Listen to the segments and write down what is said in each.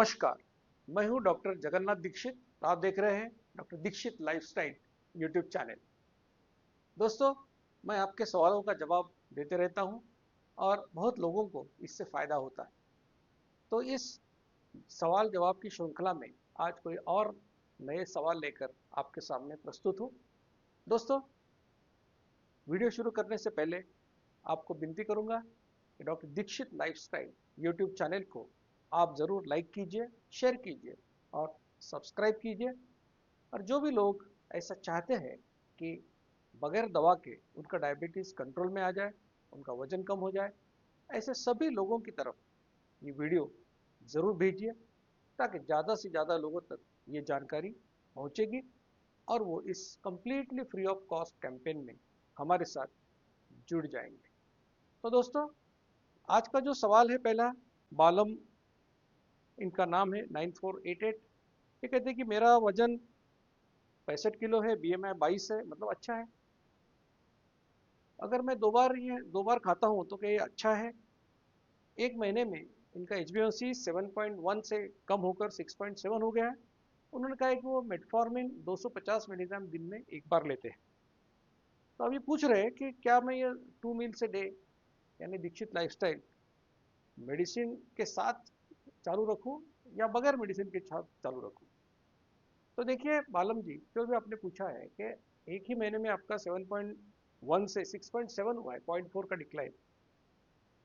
नमस्कार, मैं हूं डॉक्टर जगन्नाथ दीक्षित। आप देख रहे हैं doctor Dikshit lifestyle YouTube channel. दोस्तों, मैं आपके सवालों का जवाब देते रहता हूं और बहुत लोगों को इससे फायदा होता है। तो इस सवाल जवाब की श्रृंखला में आज कोई और नए सवाल लेकर आपके सामने प्रस्तुत हूं। दोस्तों, वीडियो शुरू करने से पहले आपको विनती करूंगा कि doctor Dikshit lifestyle YouTube channel को आप ज़रूर लाइक कीजिए, शेयर कीजिए और सब्सक्राइब कीजिए। और जो भी लोग ऐसा चाहते हैं कि बगैर दवा के उनका डायबिटीज़ कंट्रोल में आ जाए, उनका वजन कम हो जाए, ऐसे सभी लोगों की तरफ ये वीडियो ज़रूर भेजिए ताकि ज़्यादा से ज़्यादा लोगों तक ये जानकारी पहुँचेगी और वो इस completely free of cost campaign में हमारे साथ जुड़ जाएंगे। तो दोस्तों, आज का जो सवाल है पहला, बालम इनका नाम है 9488। ये कहते हैं कि मेरा वजन 65 किलो है, BMI 22 है, मतलब अच्छा है। अगर मैं दो बार खाता हूँ तो क्या ये अच्छा है? एक महीने में इनका HbA1c 7.1 से कम होकर 6.7 हो गया है। उन्होंने कहा है कि वो मेटफॉर्मिन 250 मिलीग्राम दिन में एक बार लेते हैं। तो अभी पूछ रहे हैं कि क्या मैं ये 2 मील्स ए डे यानी दीक्षित लाइफस्टाइल मेडिसिन के साथ चालू रखूं या बगैर मेडिसिन के साथ चालू रखूं? तो देखिए बालम जी, जो भी आपने पूछा है कि एक ही महीने में आपका 7.1 से 6.7 हुआ है, 0.4 का डिक्लाइन।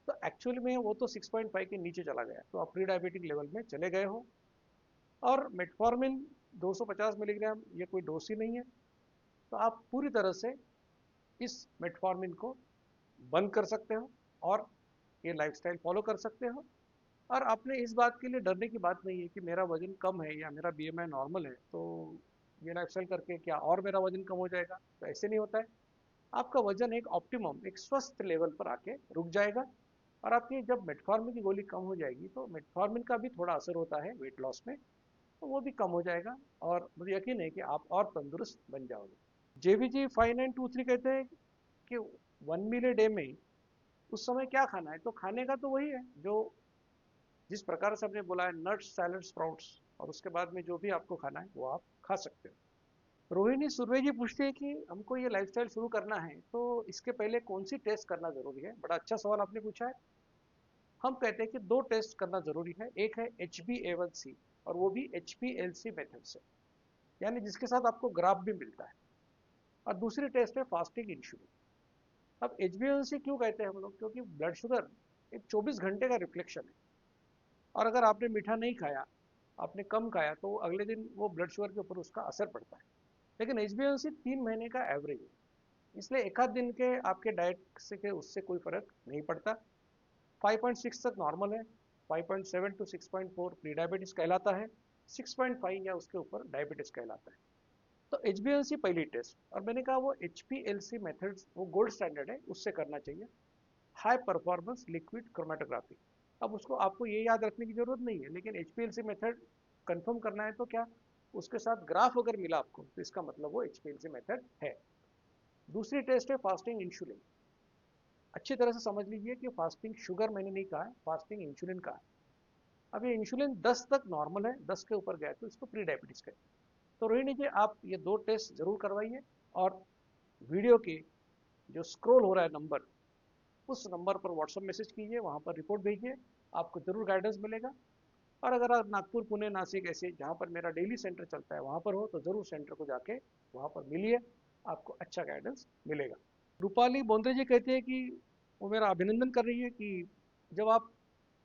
तो एक्चुअली में वो तो 6.5 के नीचे चला गया, तो आप प्री डायबिटिक लेवल में चले गए हो। और मेटफॉर्मिन 250 मिलीग्राम ये कोई डोज ही नहीं है। तो आप पूरी तरह से इस मेटफॉर्मिन को बंद कर सकते हो और ये लाइफस्टाइल फॉलो कर सकते हो। और आपने इस बात के लिए डरने की बात नहीं है कि मेरा वजन कम है या मेरा BMI नॉर्मल है, तो ये लाइफस्टाइल करके क्या और मेरा वजन कम हो जाएगा? तो ऐसे नहीं होता है। आपका वजन एक ऑप्टिमम, एक स्वस्थ लेवल पर आके रुक जाएगा। और आपकी जब मेटफॉर्मिन की गोली कम हो जाएगी तो मेटफॉर्मिन का भी थोड़ा असर होता है वेट लॉस में, तो वो भी कम हो जाएगा और मुझे यकीन है कि आप और तंदुरुस्त बन जाओगे। JVG 5923 कहते हैं कि 1 मील ए डे में उस समय क्या खाना है? तो खाने का तो वही है जो जिस प्रकार से हमने बोला है, नट्स, सैलड, स्प्राउट्स, और उसके बाद में जो भी आपको खाना है वो आप खा सकते हो। रोहिणी सुर्वे जी पूछते हैं कि हमको ये लाइफस्टाइल शुरू करना है तो इसके पहले कौन सी टेस्ट करना जरूरी है? बड़ा अच्छा सवाल आपने पूछा है। हम कहते हैं कि दो टेस्ट करना जरूरी है। एक है HbA1c और वो भी HPLC मेथड से, यानी जिसके साथ आपको ग्राफ भी मिलता है। और दूसरी टेस्ट है फास्टिंग इंसुलिन। अब HbA1c क्यों कहते हैं हम लोग? क्योंकि ब्लड शुगर एक 24 घंटे का रिफ्लेक्शन है। और अगर आपने मीठा नहीं खाया, आपने कम खाया, तो अगले दिन वो ब्लड शुगर के ऊपर उसका असर पड़ता है। लेकिन HbA1c 3 महीने का एवरेज है, इसलिए एक आध दिन के आपके डाइट से के उससे कोई फर्क नहीं पड़ता। 5.6 तक नॉर्मल है, 5.7 टू 6.4 प्री डायबिटीज कहलाता है, 6.5 या उसके ऊपर डायबिटीज कहलाता है। तो HbA1c पहली टेस्ट, और मैंने कहा वो HPLC मेथड्स वो गोल्ड स्टैंडर्ड है, उससे करना चाहिए। High performance liquid chromatography. अब उसको आपको ये याद रखने की जरूरत नहीं है, लेकिन HPLC मेथड कंफर्म करना है तो क्या उसके साथ ग्राफ अगर मिला आपको तो इसका मतलब वो HPLC मेथड है। दूसरी टेस्ट है फास्टिंग इंसुलिन। अच्छी तरह से समझ लीजिए कि फास्टिंग शुगर मैंने नहीं कहा है, फास्टिंग इंसुलिन का है। अब ये इंसुलिन 10 तक नॉर्मल है, 10 के ऊपर गया तो इसको प्री डायबिटीज कहते हैं। तो रोहिणी जी, आप ये दो टेस्ट जरूर करवाइए और वीडियो के जो स्क्रॉल हो रहा है नंबर, उस नंबर पर व्हाट्सएप मैसेज कीजिए, वहाँ पर रिपोर्ट भेजिए, आपको जरूर गाइडेंस मिलेगा। और अगर आप नागपुर, पुणे, नासिक ऐसे जहाँ पर मेरा डेली सेंटर चलता है वहाँ पर हो तो जरूर सेंटर को जाके वहाँ पर मिलिए, आपको अच्छा गाइडेंस मिलेगा। रूपाली बोंद्रे जी कहते हैं कि वो मेरा अभिनंदन कर रही है कि जब आप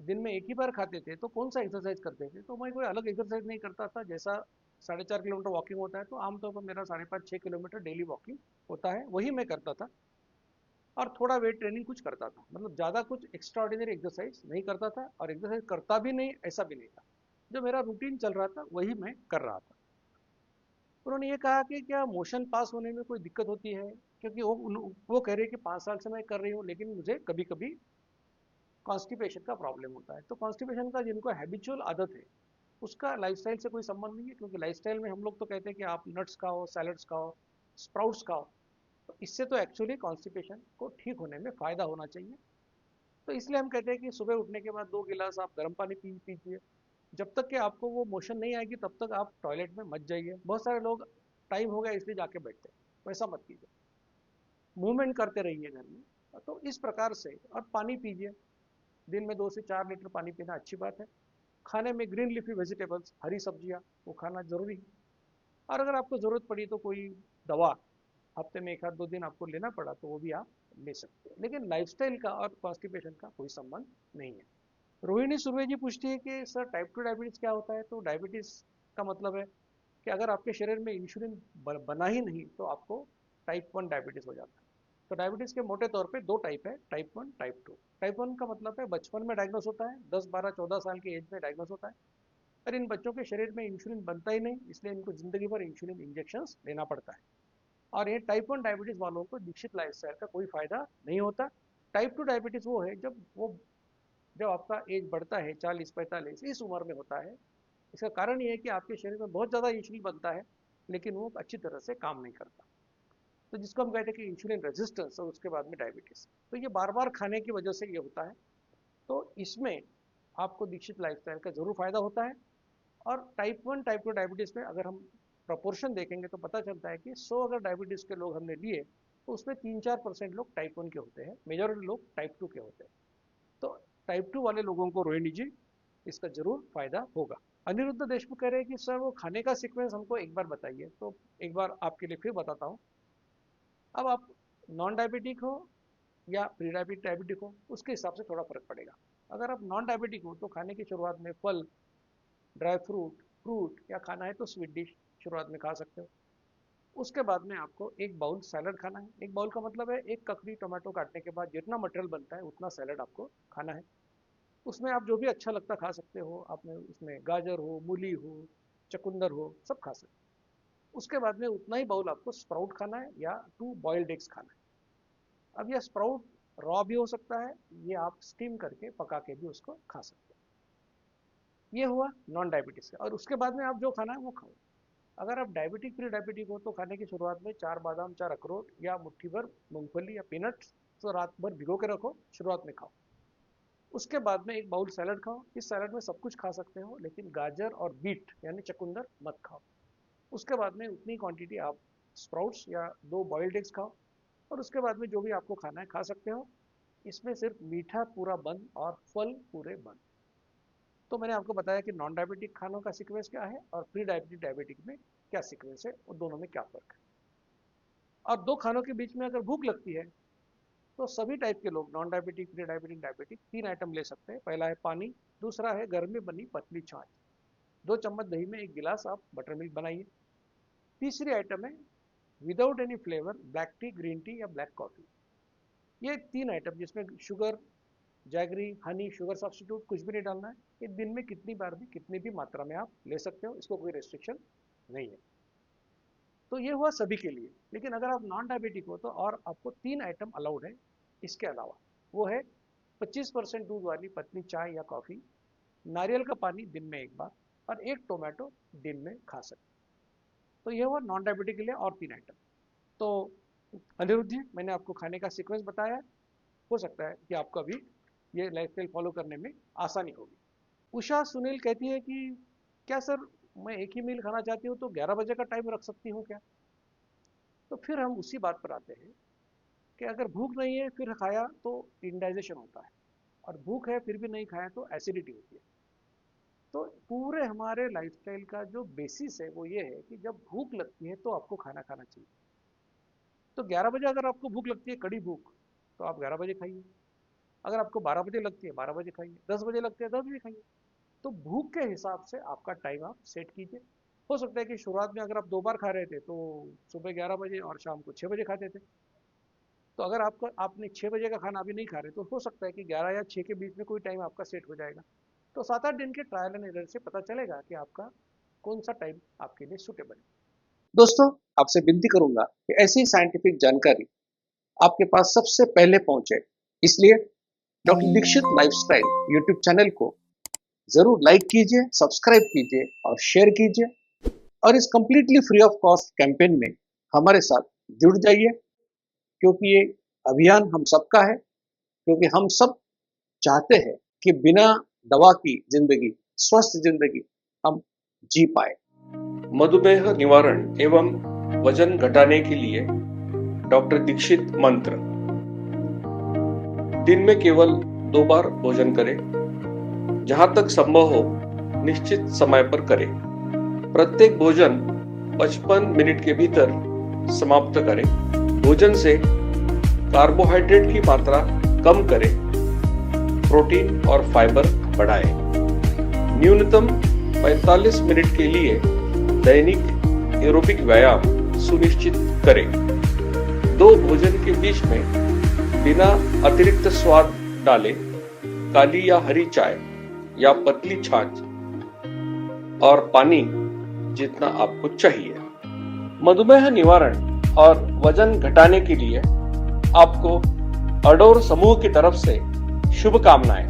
दिन में एक ही बार खाते थे तो कौन सा एक्सरसाइज करते थे? तो मैं कोई अलग एक्सरसाइज नहीं करता था। जैसा 4.5 किलोमीटर वॉकिंग होता है तो आमतौर पर मेरा 5.5 6 किलोमीटर डेली वॉकिंग होता है, वही मैं करता था। और थोड़ा वेट ट्रेनिंग कुछ करता था, मतलब ज़्यादा कुछ एक्स्ट्रा ऑर्डिनरी एक्सरसाइज नहीं करता था और एक्सरसाइज करता भी नहीं, ऐसा भी नहीं था। जो मेरा रूटीन चल रहा था वही मैं कर रहा था। उन्होंने ये कहा कि क्या मोशन पास होने में कोई दिक्कत होती है? क्योंकि वो कह रहे हैं कि 5 साल से मैं कर रही हूँ लेकिन मुझे कभी कभी कॉन्स्टिपेशन का प्रॉब्लम होता है। तो कॉन्स्टिपेशन का जिनको हैबिचुअल आदत है उसका लाइफस्टाइल से कोई संबंध नहीं है, क्योंकि लाइफस्टाइल में हम लोग तो कहते हैं कि आप नट्स खाओ, सैलड्स खाओ, स्प्राउट्स खाओ। तो इससे तो एक्चुअली कॉन्स्टिपेशन को ठीक होने में फायदा होना चाहिए। तो इसलिए हम कहते हैं कि सुबह उठने के बाद 2 गिलास आप गर्म पानी पीजिए, जब तक कि आपको वो मोशन नहीं आएगी तब तक आप टॉयलेट में मत जाइए। बहुत सारे लोग टाइम हो गया इसलिए जाके बैठते हैं, वैसा मत कीजिए, मूवमेंट करते रहिए घर में। तो इस प्रकार से, और पानी पीजिए, दिन में 2 से 4 लीटर पानी पीना अच्छी बात है। खाने में ग्रीन लीफी वेजिटेबल्स, हरी सब्जियां, वो खाना जरूरी है। और अगर आपको ज़रूरत पड़ी तो कोई दवा हफ्ते में 1 आध 2 दिन आपको लेना पड़ा तो वो भी आप ले सकते हैं, लेकिन लाइफस्टाइल का और कॉन्स्टिपेशन का कोई संबंध नहीं है। रोहिणी सुर्वे जी पूछती है कि सर टाइप 2 डायबिटीज़ क्या होता है। तो डायबिटीज़ का मतलब है कि अगर आपके शरीर में इंसुलिन बना ही नहीं तो आपको टाइप 1 डायबिटीज़ हो जाता है। तो डायबिटीज़ के मोटे तौर पे 2 टाइप है, टाइप 1 टाइप 2। टाइप 1 का मतलब है बचपन में डायग्नोस होता है, 10 12 14 साल की एज में डायग्नोस होता है। पर इन बच्चों के शरीर में इंसुलिन बनता ही नहीं, इसलिए इनको जिंदगी भर इंसुलिन इंजेक्शन लेना पड़ता है। और ये टाइप 1 डायबिटीज़ वालों को दीक्षित लाइफस्टाइल का कोई फायदा नहीं होता। टाइप 2 डायबिटीज़ वो है जब आपका एज बढ़ता है 40 45 इस उम्र में होता है। इसका कारण ये है कि आपके शरीर में बहुत ज़्यादा इंसुलिन बनता है, लेकिन वो अच्छी तरह से काम नहीं करता। तो जिसको हम कहते हैं कि इंसुलिन रेजिस्टेंस, और उसके बाद में डायबिटीज़। तो ये बार बार खाने की वजह से ये होता है। तो इसमें आपको दीक्षित लाइफस्टाइल का जरूर फायदा होता है। और टाइप 1 टाइप 2 डायबिटीज़ में अगर हम प्रपोर्शन देखेंगे तो पता चलता है कि 100 अगर डायबिटीज़ के लोग हमने लिए तो उसमें 3-4% लोग टाइप 1 के होते हैं, मेजॉरिटी लोग टाइप 2 के होते हैं। तो टाइप 2 वाले लोगों को रोहिणी जी इसका जरूर फायदा होगा। अनिरुद्ध देशमुख कह रहे हैं कि सर वो खाने का सीक्वेंस हमको एक बार बताइए। तो एक बार आपके लिए फिर बताता हूँ। अब आप नॉन डायबिटिक हो या प्री डायबिटिक हो, उसके हिसाब से थोड़ा फर्क पड़ेगा। अगर आप नॉन डायबिटिक हो तो खाने की शुरुआत में फल, ड्राई फ्रूट, फ्रूट, या खाना है तो स्वीट डिश शुरुआत में खा सकते हो। उसके बाद में आपको एक बाउल सैलड खाना है। एक बाउल का मतलब है एक ककड़ी टोमेटो काटने के बाद जितना मटेरियल बनता है उतना सैलड आपको खाना है। उसमें आप जो भी अच्छा लगता खा सकते हो, आपने उसमें गाजर हो, मूली हो, चकुंदर हो, सब खा सकते हो। उसके बाद में उतना ही बाउल आपको स्प्राउट खाना है या 2 बॉइल्ड एग्स खाना है। अब यह स्प्राउट रॉ भी हो सकता है, ये आप स्टीम करके पका के भी उसको खा सकते हो। ये हुआ नॉन डायबिटीज का। और उसके बाद में आप जो खाना है वो खाओ। अगर आप डायबिटिक प्री डायबिटिक हो तो खाने की शुरुआत में 4 बादाम, 4 अखरोट या मुट्ठी भर मूंगफली या पीनट्स तो रात भर भिगो के रखो, शुरुआत में खाओ। उसके बाद में एक बाउल सैलड खाओ। इस सैलड में सब कुछ खा सकते हो, लेकिन गाजर और बीट यानी चकुंदर मत खाओ। उसके बाद में उतनी क्वांटिटी आप स्प्राउट्स या 2 बॉइल्ड एग्स खाओ। और उसके बाद में जो भी आपको खाना है खा सकते हो। इसमें सिर्फ मीठा पूरा बंद और फल पूरे बंद। तो मैंने आपको बताया कि नॉन डायबिटिक खानों का सीक्वेंस क्या है और प्री डायबिटिक डायबिटिक में क्या सीक्वेंस है, और दोनों में क्या फर्क है। और दो खानों के बीच में अगर भूख लगती है तो सभी टाइप के लोग, non diabetic, pre diabetic, diabetic, 3 item ले सकते हैं। पहला है पानी, दूसरा है घर में बनी पतली छाछ, 2 चम्मच दही में 1 गिलास आप बटर मिल्क बनाइए। तीसरी आइटम है without any flavour black T, green tea या ब्लैक कॉफी। ये 3 आइटम जिसमें sugar, jaggery, Honey, sugar substitute कुछ भी नहीं डालना है। ये दिन में कितनी बार भी कितनी भी मात्रा में आप ले सकते हो, इसको कोई रेस्ट्रिक्शन नहीं है। तो ये हुआ सभी के लिए। लेकिन अगर आप नॉन डायबिटिक हो तो और आपको 3 आइटम अलाउड है इसके अलावा। वो है 25% दूध वाली पतली चाय या कॉफ़ी, नारियल का पानी दिन में एक बार, और एक टोमेटो दिन में खा सकते। तो ये हुआ नॉन डायबिटिक के लिए और 3 आइटम। तो अनिरुद्ध जी, मैंने आपको खाने का सीक्वेंस बताया। हो सकता है कि आपको अभी ये लाइफस्टाइल फॉलो करने में आसानी होगी। उषा सुनील कहती है कि क्या सर, मैं एक ही मील खाना चाहती हूँ तो 11 बजे का टाइम रख सकती हूँ क्या। तो फिर हम उसी बात पर आते हैं कि अगर भूख नहीं है फिर खाया तो इंडाइजेशन होता है, और भूख है फिर भी नहीं खाया तो एसिडिटी होती है। तो पूरे हमारे लाइफस्टाइल का जो बेसिस है वो ये है कि जब भूख लगती है तो आपको खाना खाना चाहिए। तो 11 बजे अगर आपको भूख लगती है, कड़ी भूख, तो आप 11 बजे खाइए। अगर आपको 12 बजे लगती है, 12 बजे खाइए। 10 बजे लगती है, 10 बजे खाइए। तो भूख के हिसाब से आपका टाइम आप सेट कीजिए। हो सकता है कि शुरुआत में अगर आप 2 बार खा रहे थे तो सुबह 11 बजे और शाम को 6 बजे खाते थे। तो अगर आपने 6 बजे का खाना अभी नहीं खा रहे तो हो सकता है कि 11 या 6 के बीच में कोई टाइम आपका सेट हो जाएगा। तो 7 8 दिन के ट्रायल एंड एरर से पता चलेगा कि आपका कौन सा टाइम आपके लिए सुटेबल है। दोस्तों, आपसे विनती करूंगा कि ऐसी साइंटिफिक जानकारी आपके पास सबसे पहले पहुंचे, इसलिए doctor Dikshit lifestyle YouTube channel को जरूर लाइक कीजिए, सब्सक्राइब कीजिए और शेयर कीजिए। और इस completely free of cost campaign में हमारे साथ जुड़ जाइए, क्योंकि ये अभियान हम सबका है। क्योंकि हम सब चाहते हैं कि बिना दवा की जिंदगी स्वस्थ जिंदगी हम जी पाए। मधुमेह निवारण एवं वजन घटाने के लिए डॉक्टर दीक्षित मंत्र। दिन में केवल 2 बार भोजन करें। जहां तक संभव हो निश्चित समय पर करें। प्रत्येक भोजन 55 मिनट के भीतर समाप्त करें। भोजन से कार्बोहाइड्रेट की मात्रा कम करें। प्रोटीन और फाइबर बढ़ाएं। न्यूनतम 45 मिनट के लिए दैनिक एरोबिक व्यायाम सुनिश्चित करें। 2 भोजन के बीच में बिना अतिरिक्त स्वाद डाले काली या हरी चाय या पतली छाछ और पानी जितना आपको चाहिए। मधुमेह निवारण और वजन घटाने के लिए आपको अडोर समूह की तरफ से शुभकामनाएं।